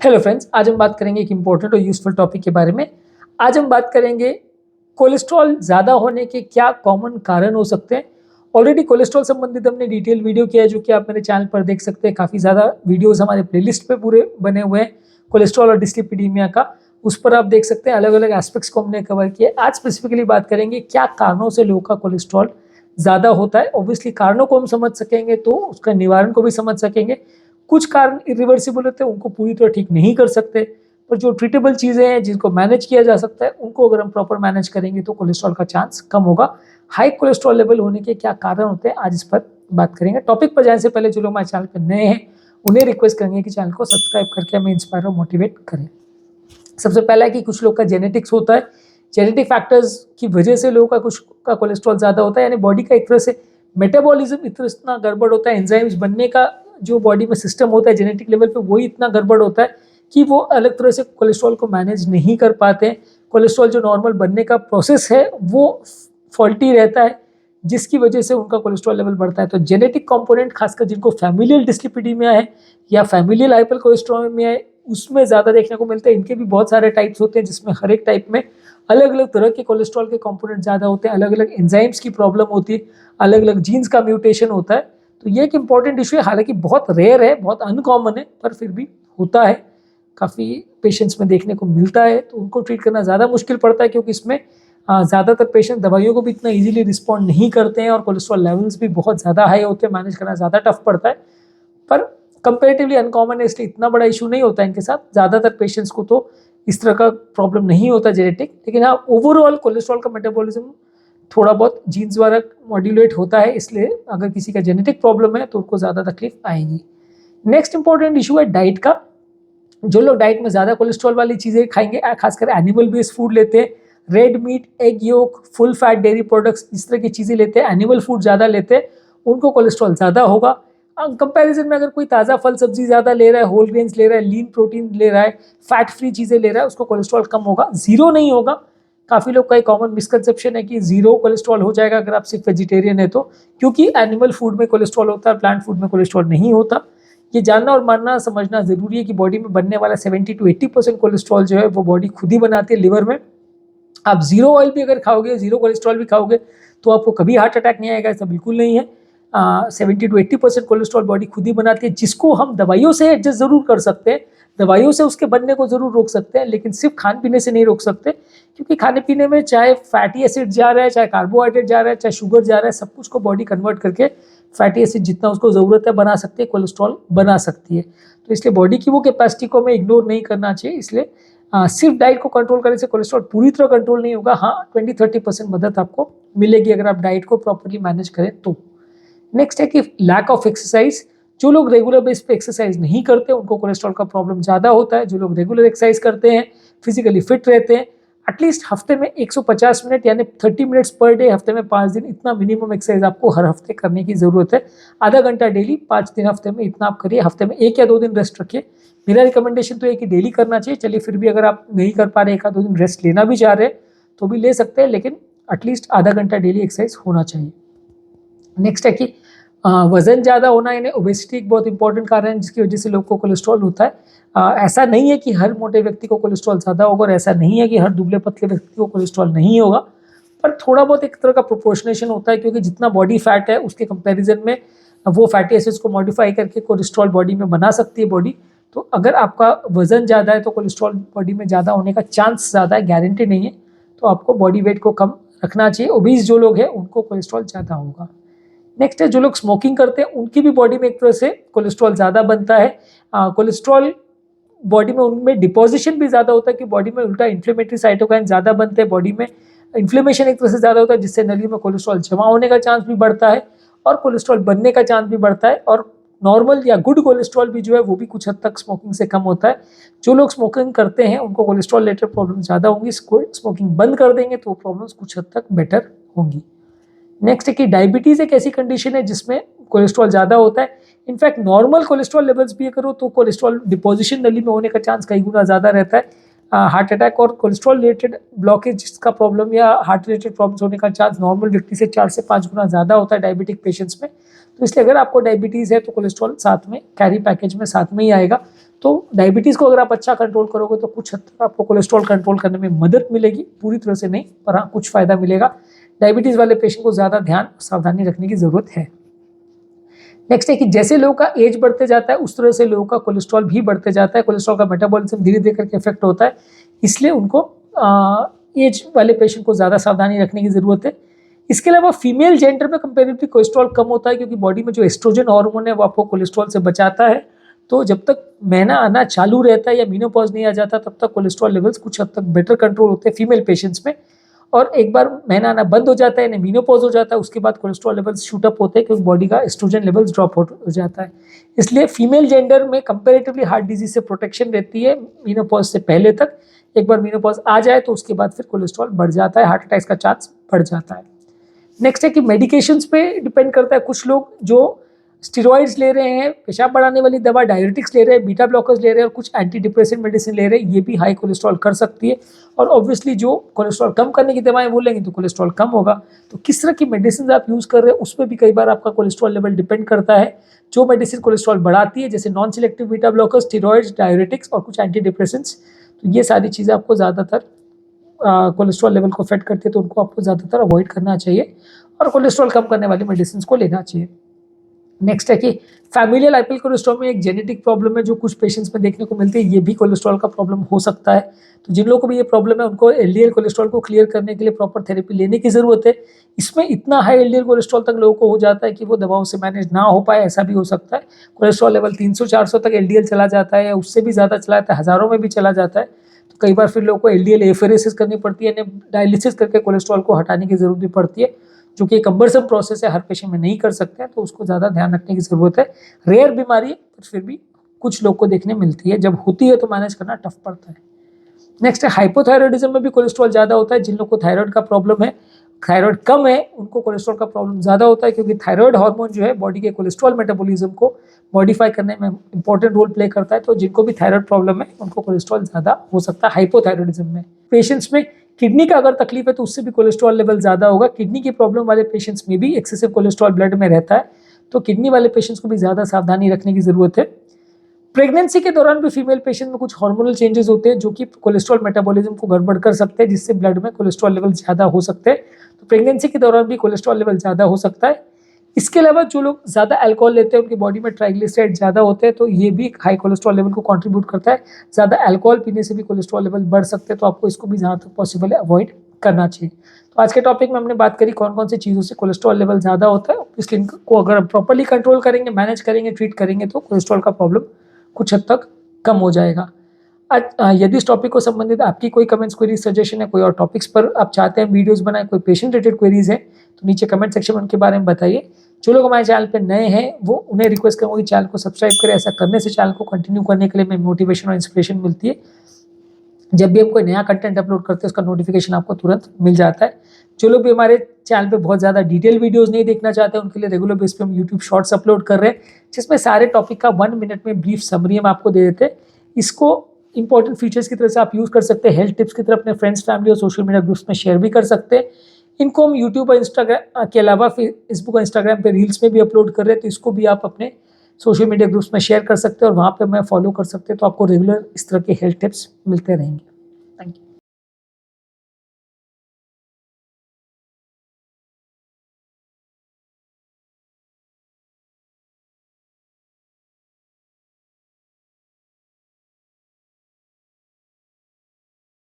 Hello friends, आज हम बात करेंगे एक इम्पोर्टेंट और यूजफुल टॉपिक के बारे में। आज हम बात करेंगे कोलेस्ट्रॉल ज़्यादा होने के क्या कॉमन कारण हो सकते हैं। ऑलरेडी कोलेस्ट्रॉल संबंधित हमने डिटेल वीडियो किया है, जो कि आप मेरे चैनल पर देख सकते हैं। काफ़ी ज़्यादा वीडियोस हमारे प्लेलिस्ट पे पूरे बने हुए हैं कोलेस्ट्रॉल और डिस्लिपिडीमिया का, उस पर आप देख सकते हैं। अलग अलग एस्पेक्ट्स को हमने कवर किया। आज स्पेसिफिकली बात करेंगे क्या कारणों से लोगों का कोलेस्ट्रॉल ज़्यादा होता है। ऑब्वियसली कारणों को हम समझ सकेंगे तो उसका निवारण को भी समझ सकेंगे। कुछ कारण इरिवर्सिबल होते हैं, उनको पूरी तरह ठीक नहीं कर सकते, पर जो ट्रीटेबल चीज़ें हैं जिनको मैनेज किया जा सकता है, उनको अगर हम प्रॉपर मैनेज करेंगे तो कोलेस्ट्रॉल का चांस कम होगा। हाई कोलेस्ट्रॉल लेवल होने के क्या कारण होते हैं, आज इस पर बात करेंगे। टॉपिक पर जाने से पहले जो लोग हमारे चैनल पर नए हैं उन्हें रिक्वेस्ट करेंगे कि चैनल को सब्सक्राइब करके हमें इंस्पायर और मोटिवेट करें। सबसे पहला है कि कुछ लोग का जेनेटिक्स होता है। जेनेटिक फैक्टर्स की वजह से लोगों का कुछ का कोलेस्ट्रॉल ज़्यादा होता है, यानी बॉडी का एक तरह से मेटाबॉलिज्म इतना गड़बड़ होता है, एंजाइम्स बनने का जो बॉडी में सिस्टम होता है जेनेटिक लेवल पे, वही इतना गड़बड़ होता है कि वो अलग तरह से कोलेस्ट्रॉल को मैनेज नहीं कर पाते हैं। कोलेस्ट्रॉल जो नॉर्मल बनने का प्रोसेस है वो फॉल्टी रहता है, जिसकी वजह से उनका कोलेस्ट्रॉल लेवल बढ़ता है। तो जेनेटिक कंपोनेंट, खासकर जिनको फैमिलियल डिस्लिपिडीमिया है या फैमिलियल हाइपरकोलेस्ट्रोलेमिया है, उसमें ज़्यादा देखने को मिलता है। इनके भी बहुत सारे टाइप्स होते हैं, जिसमें हर एक टाइप में अलग अलग तरह के कोलेस्ट्रॉल के कंपोनेंट ज़्यादा होते हैं, अलग अलग एंजाइम्स की प्रॉब्लम होती है, अलग अलग जीन्स का म्यूटेशन होता है। तो ये एक इंपॉर्टेंट इशू है, हालांकि बहुत रेयर है, बहुत अनकॉमन है, पर फिर भी होता है, काफ़ी पेशेंट्स में देखने को मिलता है। तो उनको ट्रीट करना ज़्यादा मुश्किल पड़ता है, क्योंकि इसमें ज़्यादातर पेशेंट दवाइयों को भी इतना इजीली रिस्पॉन्ड नहीं करते हैं और कोलेस्ट्रॉल लेवल्स भी बहुत ज़्यादा हाई होते हैं, मैनेज करना ज़्यादा टफ पड़ता है। पर कंपेरेटिवली अनकॉमन है, इसलिए इतना बड़ा इशू नहीं होता है इनके साथ। ज़्यादातर पेशेंट्स को तो इस तरह का प्रॉब्लम नहीं होता जेनेटिक, लेकिन हाँ, ओवरऑल कोलेस्ट्रॉल का मेटाबॉलिज्म थोड़ा बहुत जीन्स द्वारा मॉड्यूलेट होता है, इसलिए अगर किसी का जेनेटिक प्रॉब्लम है तो उनको ज़्यादा तकलीफ आएगी। नेक्स्ट इंपॉर्टेंट इशू है डाइट का। जो लोग डाइट में ज़्यादा कोलेस्ट्रॉल वाली चीज़ें खाएंगे, खासकर एनिमल बेस्ड फूड लेते हैं, red meat, egg yolk, full fat dairy products, इस तरह की चीज़ें लेते हैं, एनिमल फूड ज़्यादा लेते हैं, उनको कोलेस्ट्रॉल ज़्यादा होगा। कंपैरिजन में अगर कोई ताज़ा फल सब्जी ज़्यादा ले रहा है, होल ग्रेन्स ले रहा है, लीन प्रोटीन ले रहा है, फैट फ्री चीज़ें ले रहा है, उसको कोलेस्ट्रॉल कम होगा, जीरो नहीं होगा। काफ़ी लोग का एक कॉमन मिसकंसेप्शन है कि जीरो कोलेस्ट्रॉल हो जाएगा अगर आप सिर्फ वेजिटेरियन है तो, क्योंकि एनिमल फूड में कोलेस्ट्रॉल होता है, प्लांट फूड में कोलेस्ट्रॉल नहीं होता। ये जानना और मानना समझना ज़रूरी है कि बॉडी में बनने वाला 70 to 80% कोलेस्ट्रॉल जो है वो बॉडी खुद ही बनाती है लिवर में। आप जीरो ऑयल भी अगर खाओगे, जीरो कोलेस्ट्रॉल भी खाओगे, तो आपको कभी हार्ट अटैक नहीं आएगा, ऐसा बिल्कुल नहीं है। 70 to 80% कोलेस्ट्रॉल बॉडी खुद ही बनाती है, जिसको हम दवाइयों से एडजस्ट ज़रूर कर सकते हैं, दवाइयों से उसके बनने को ज़रूर रोक सकते हैं, लेकिन सिर्फ खाने पीने से नहीं रोक सकते। क्योंकि खाने पीने में चाहे फैटी एसिड जा रहा है, चाहे कार्बोहाइड्रेट जा रहा है, चाहे शुगर जा रहा है, सब कुछ को बॉडी कन्वर्ट करके फैटी एसिड जितना उसको ज़रूरत है बना सकती है, कोलेस्ट्रॉल बना सकती है। तो इसलिए बॉडी की वो कैपेसिटी को हमें इग्नोर नहीं करना चाहिए। इसलिए सिर्फ डाइट को कंट्रोल करने से कोलेस्ट्रॉल पूरी तरह कंट्रोल नहीं होगा। हाँ, 20-30% मदद आपको मिलेगी अगर आप डाइट को प्रॉपरली मैनेज करें तो। नेक्स्ट है कि लैक ऑफ एक्सरसाइज। जो लोग रेगुलर बेस पे एक्सरसाइज नहीं करते उनको कोलेस्ट्रॉल का प्रॉब्लम ज़्यादा होता है। जो लोग रेगुलर एक्सरसाइज करते हैं, फिजिकली फिट रहते हैं, एटलीस्ट हफ्ते में 150 मिनट यानी 30 मिनट्स पर डे, हफ्ते में 5 दिन, इतना मिनिमम एक्सरसाइज आपको हर हफ्ते करने की ज़रूरत है। आधा घंटा डेली 5 दिन हफ्ते में, इतना आप करिए। हफ्ते में 1 या 2 दिन रेस्ट रखिए। मेरा रिकमेंडेशन तो है कि डेली करना चाहिए। चलिए, फिर भी अगर आप नहीं कर पा रहे, 1 या 2 दिन रेस्ट लेना भी चाह रहे हैं तो भी ले सकते हैं, लेकिन एटलीस्ट आधा घंटा डेली एक्सरसाइज होना चाहिए। नेक्स्ट है कि वजन ज़्यादा होना, यानी ओबेसिटी एक बहुत इंपॉर्टेंट कारण है जिसकी वजह से लोग को कोलेस्ट्रॉल होता है। ऐसा नहीं है कि हर मोटे व्यक्ति को कोलेस्ट्रॉल ज़्यादा होगा, और ऐसा नहीं है कि हर दुबले पतले व्यक्ति को कोलेस्ट्रॉल नहीं होगा, पर थोड़ा बहुत एक तरह का प्रोपोर्शनेशन होता है, क्योंकि जितना बॉडी फैट है उसके कंपैरिजन में वो फैटी एसिड्स को मॉडिफाई करके कोलेस्ट्रॉल बॉडी में बना सकती है बॉडी। तो अगर आपका वजन ज़्यादा है तो कोलेस्ट्रॉल बॉडी में ज़्यादा होने का चांस ज़्यादा है, गारंटी नहीं है। तो आपको बॉडी वेट को कम रखना चाहिए। ओबीस जो लोग हैं उनको कोलेस्ट्रॉल ज़्यादा होगा। नेक्स्ट है, जो लोग स्मोकिंग करते हैं उनकी भी बॉडी में एक तरह से कोलेस्ट्रॉल ज़्यादा बनता है। कोलेस्ट्रॉल बॉडी में उनमें डिपोजिशन भी ज़्यादा होता है, कि बॉडी में उल्टा इन्फ्लेमेटरी साइटोकाइन ज़्यादा बनते हैं, बॉडी में इन्फ्लेमेशन एक तरह से ज़्यादा होता है, जिससे नलियों में कोलेस्ट्रॉल जमा होने का चांस भी बढ़ता है और कोलेस्ट्रॉल बनने का चांस भी बढ़ता है। और नॉर्मल या गुड कोलेस्ट्रॉल भी जो है वो भी कुछ हद तक स्मोकिंग से कम होता है। जो लोग स्मोकिंग करते हैं उनको कोलेस्ट्रॉल रिलेटेड प्रॉब्लम ज़्यादा होंगी। स्मोकिंग बंद कर देंगे तो प्रॉब्लम्स कुछ हद तक बेटर होंगी। नेक्स्ट है कि डायबिटीज़ एक ऐसी कंडीशन है जिसमें कोलेस्ट्रॉल ज़्यादा होता है। इनफैक्ट नॉर्मल कोलेस्ट्रॉल लेवल्स भी अगर हो तो कोलेस्ट्रॉल डिपोजिशन नली में होने का चांस कई गुना ज़्यादा रहता है। हार्ट अटैक और कोलेस्ट्रॉल रिलेटेड ब्लॉकेज का प्रॉब्लम या हार्ट रिलेटेड प्रॉब्लम्स होने का चांस नॉर्मल व्यक्ति से 4 से 5 गुना ज़्यादा होता है डायबिटिक पेशेंट्स में। तो इसलिए अगर आपको डायबिटीज़ है तो कोलेस्ट्रॉल साथ में कैरी पैकेज में साथ में ही आएगा। तो डायबिटीज़ को अगर आप अच्छा कंट्रोल करोगे तो कुछ हद तक आपको कोलेस्ट्रॉल कंट्रोल करने में मदद मिलेगी, पूरी तरह से नहीं, पर हाँ कुछ फ़ायदा मिलेगा। डायबिटीज़ वाले पेशेंट को ज़्यादा ध्यान सावधानी रखने की ज़रूरत है। नेक्स्ट है कि जैसे लोगों का एज बढ़ते जाता है उस तरह से लोगों का कोलेस्ट्रॉल भी बढ़ते जाता है। कोलेस्ट्रॉल का मेटाबॉलिज्म धीरे धीरे करके इफेक्ट होता है, इसलिए उनको एज वाले पेशेंट को ज़्यादा सावधानी रखने की ज़रूरत है। इसके अलावा फीमेल जेंडर में कंपेरेटिवली कोलेस्ट्रॉल कम होता है, क्योंकि बॉडी में जो एस्ट्रोजन हार्मोन है वो आपको कोलेस्ट्रॉल से बचाता है। तो जब तक महीना आना चालू रहता है या मीनोपॉज नहीं आ जाता तब तक कोलेस्ट्रॉल लेवल्स कुछ हद तक बेटर कंट्रोल होते हैं फीमेल पेशेंट्स में। और एक बार महीना आना बंद हो जाता है यानी मीनोपॉज हो जाता है, उसके बाद कोलेस्ट्रॉल लेवल्स शूट अप होते हैं क्योंकि बॉडी का एस्ट्रोजन लेवल्स ड्रॉप हो जाता है। इसलिए फीमेल जेंडर में कंपेरेटिवली हार्ट डिजीज से प्रोटेक्शन रहती है मीनोपॉज से पहले तक। एक बार मीनोपॉज आ जाए तो उसके बाद फिर कोलेस्ट्रॉल बढ़ जाता है, हार्ट अटैक का चांस बढ़ जाता है। नेक्स्ट है कि मेडिकेशंस पे डिपेंड करता है। कुछ लोग जो स्टेरॉइड्स ले रहे हैं, पेशाब बढ़ाने वाली दवा, डायरेटिक्स ले रहे हैं, बीटा ब्लॉकर्स ले रहे हैं और कुछ एंटी डिप्रेसेंट मेडिसिन ले रहे हैं, ये भी हाई कोलेस्ट्रॉल कर सकती है। और ऑब्वियसली जो कोलेस्ट्रॉल कम करने की दवाएं बोलेंगे तो कोलेस्ट्रॉल कम होगा। तो किस तरह की मेडिसिन आप यूज़ कर रहे हैं उस पर भी कई बार आपका कोलेस्ट्रॉल लेवल डिपेंड करता है। जो मेडिसिन कोलेस्ट्रॉल बढ़ाती है जैसे non selective beta blockers, steroids, diuretics और कुछ एंटी डिप्रेसेंट्स, तो ये सारी चीज़ें आपको ज़्यादातर कोलेस्ट्रॉल लेवल को अफेक्ट करती है, तो उनको आपको ज़्यादातर अवॉइड करना चाहिए और कोलेस्ट्रॉल कम करने वाली मेडिसिन को लेना चाहिए। नेक्स्ट है कि फैमिलियल हाइपरकोलेस्ट्रॉल में एक जेनेटिक प्रॉब्लम है जो कुछ पेशेंट्स में देखने को मिलती है, ये भी कोलेस्ट्रॉल का प्रॉब्लम हो सकता है। तो जिन लोगों को भी ये प्रॉब्लम है उनको एलडीएल कोलेस्ट्रॉल को क्लियर करने के लिए प्रॉपर थेरेपी लेने की ज़रूरत है। इसमें इतना हाई एलडीएल कोलेस्ट्रॉल तक लोगों को हो जाता है कि वो दवाओं से मैनेज ना हो पाए, ऐसा भी हो सकता है। कोलेस्ट्रॉल लेवल 300-400 तक एलडीएल चला जाता है या उससे भी ज़्यादा चला जाता है, हज़ारों में भी चला जाता है। तो कई बार फिर लोगों को एलडीएल एफेरेसिस करनी पड़ती है, यानी डायलिसिस करके कोलेस्ट्रॉल को हटाने की ज़रूरत भी पड़ती है, जो कि एक कम्बरसम प्रोसेस है, हर पेशेंट में नहीं कर सकते हैं, तो उसको ज़्यादा ध्यान रखने की ज़रूरत है। रेयर बीमारी है पर फिर भी कुछ लोग को देखने मिलती है, जब होती है तो मैनेज करना टफ पड़ता है। नेक्स्ट है हाइपोथायरॉयडिज्म में भी कोलेस्ट्रॉल ज़्यादा होता है। जिन लोग को थायराइड का प्रॉब्लम है, थायराइड कम है, उनको कोलेस्ट्रॉल का प्रॉब्लम ज़्यादा होता है, क्योंकि थायराइड हार्मोन जो है बॉडी के कोलेस्ट्रॉल मेटाबॉलिज्म को मॉडिफाई करने में इंपॉर्टेंट रोल प्ले करता है। तो जिनको भी थायराइड प्रॉब्लम है उनको कोलेस्ट्रॉल ज़्यादा हो सकता है हाइपोथायरॉयडिज्म में। पेशेंट्स में किडनी का अगर तकलीफ है तो उससे भी कोलेस्ट्रॉल लेवल ज़्यादा होगा। किडनी की प्रॉब्लम वाले पेशेंट्स में भी एक्सेसिव कोलेस्ट्रॉल ब्लड में रहता है, तो किडनी वाले पेशेंट्स को भी ज़्यादा सावधानी रखने की ज़रूरत है। प्रेगनेंसी के दौरान भी फीमेल पेशेंट में कुछ हार्मोनल चेंजेस होते हैं जो कि कोलेस्ट्रॉल मेटाबॉलिज्म को गड़बड़ कर सकते हैं, जिससे ब्लड में कोलेस्ट्रॉल लेवल ज़्यादा हो सकते हैं। तो प्रेगनेंसी के दौरान भी कोलेस्ट्रॉल लेवल ज़्यादा हो सकता है। इसके अलावा जो लोग ज़्यादा अल्कोहल लेते हैं उनकी बॉडी में ट्राइग्लिसराइड ज़्यादा होते हैं, तो ये भी हाई कोलेस्ट्रॉल लेवल को कंट्रीब्यूट करता है। ज़्यादा अल्कोहल पीने से भी कोलेस्ट्रॉल लेवल बढ़ सकते हैं, तो आपको इसको भी जहाँ तक पॉसिबल है अवॉइड करना चाहिए। तो आज के टॉपिक में हमने बात करी कौन कौन सी चीज़ों से कोलेस्ट्रॉल लेवल ज़्यादा होता है। इसलिए इनको अगर प्रॉपर्ली कंट्रोल करेंगे, मैनेज करेंगे, ट्रीट करेंगे तो कोलेस्ट्रॉल का प्रॉब्लम कुछ हद तक कम हो जाएगा। यदि इस टॉपिक को संबंधित आपकी कोई कमेंट्स, क्वेरी, सजेशन है, कोई और टॉपिक्स पर आप चाहते हैं वीडियोस बनाए, कोई पेशेंट रिलेटेड क्वेरीज है तो नीचे कमेंट सेक्शन में उनके बारे में बताइए। जो लोग हमारे चैनल पे नए हैं वो उन्हें रिक्वेस्ट करूँगा कि चैनल को सब्सक्राइब करें। ऐसा करने से चैनल को कंटिन्यू करने के लिए हमें मोटिवेशन और इंस्पिरेशन मिलती है। जब भी हम कोई नया कंटेंट अपलोड करते हैं उसका नोटिफिकेशन आपको तुरंत मिल जाता है। जो लोग भी हमारे चैनल पे बहुत ज़्यादा डिटेल वीडियोस नहीं देखना चाहते उनके लिए रेगुलर बेस पे हम यूट्यूब शॉर्ट्स अपलोड कर रहे हैं, जिसमें सारे टॉपिक का 1 मिनट में ब्रीफ समरी हम आपको दे देते हैं। इसको इंपॉर्टेंट फीचर्स की तरह से आप यूज़ कर सकते हैं, हेल्थ टिप्स की तरह अपने फ्रेंड्स, फैमिली और सोशल मीडिया ग्रुप्स में शेयर भी कर सकते हैं। इनको हम यूट्यूब और इंस्टाग्राम के अलावा फेसबुक और इंस्टाग्राम पे रील्स में भी अपलोड कर रहे हैं, तो इसको भी आप अपने सोशल मीडिया ग्रुप्स में शेयर कर सकते हैं और वहाँ पे मैं फॉलो कर सकते हैं, तो आपको रेगुलर इस तरह के हेल्थ टिप्स मिलते रहेंगे। Thank you.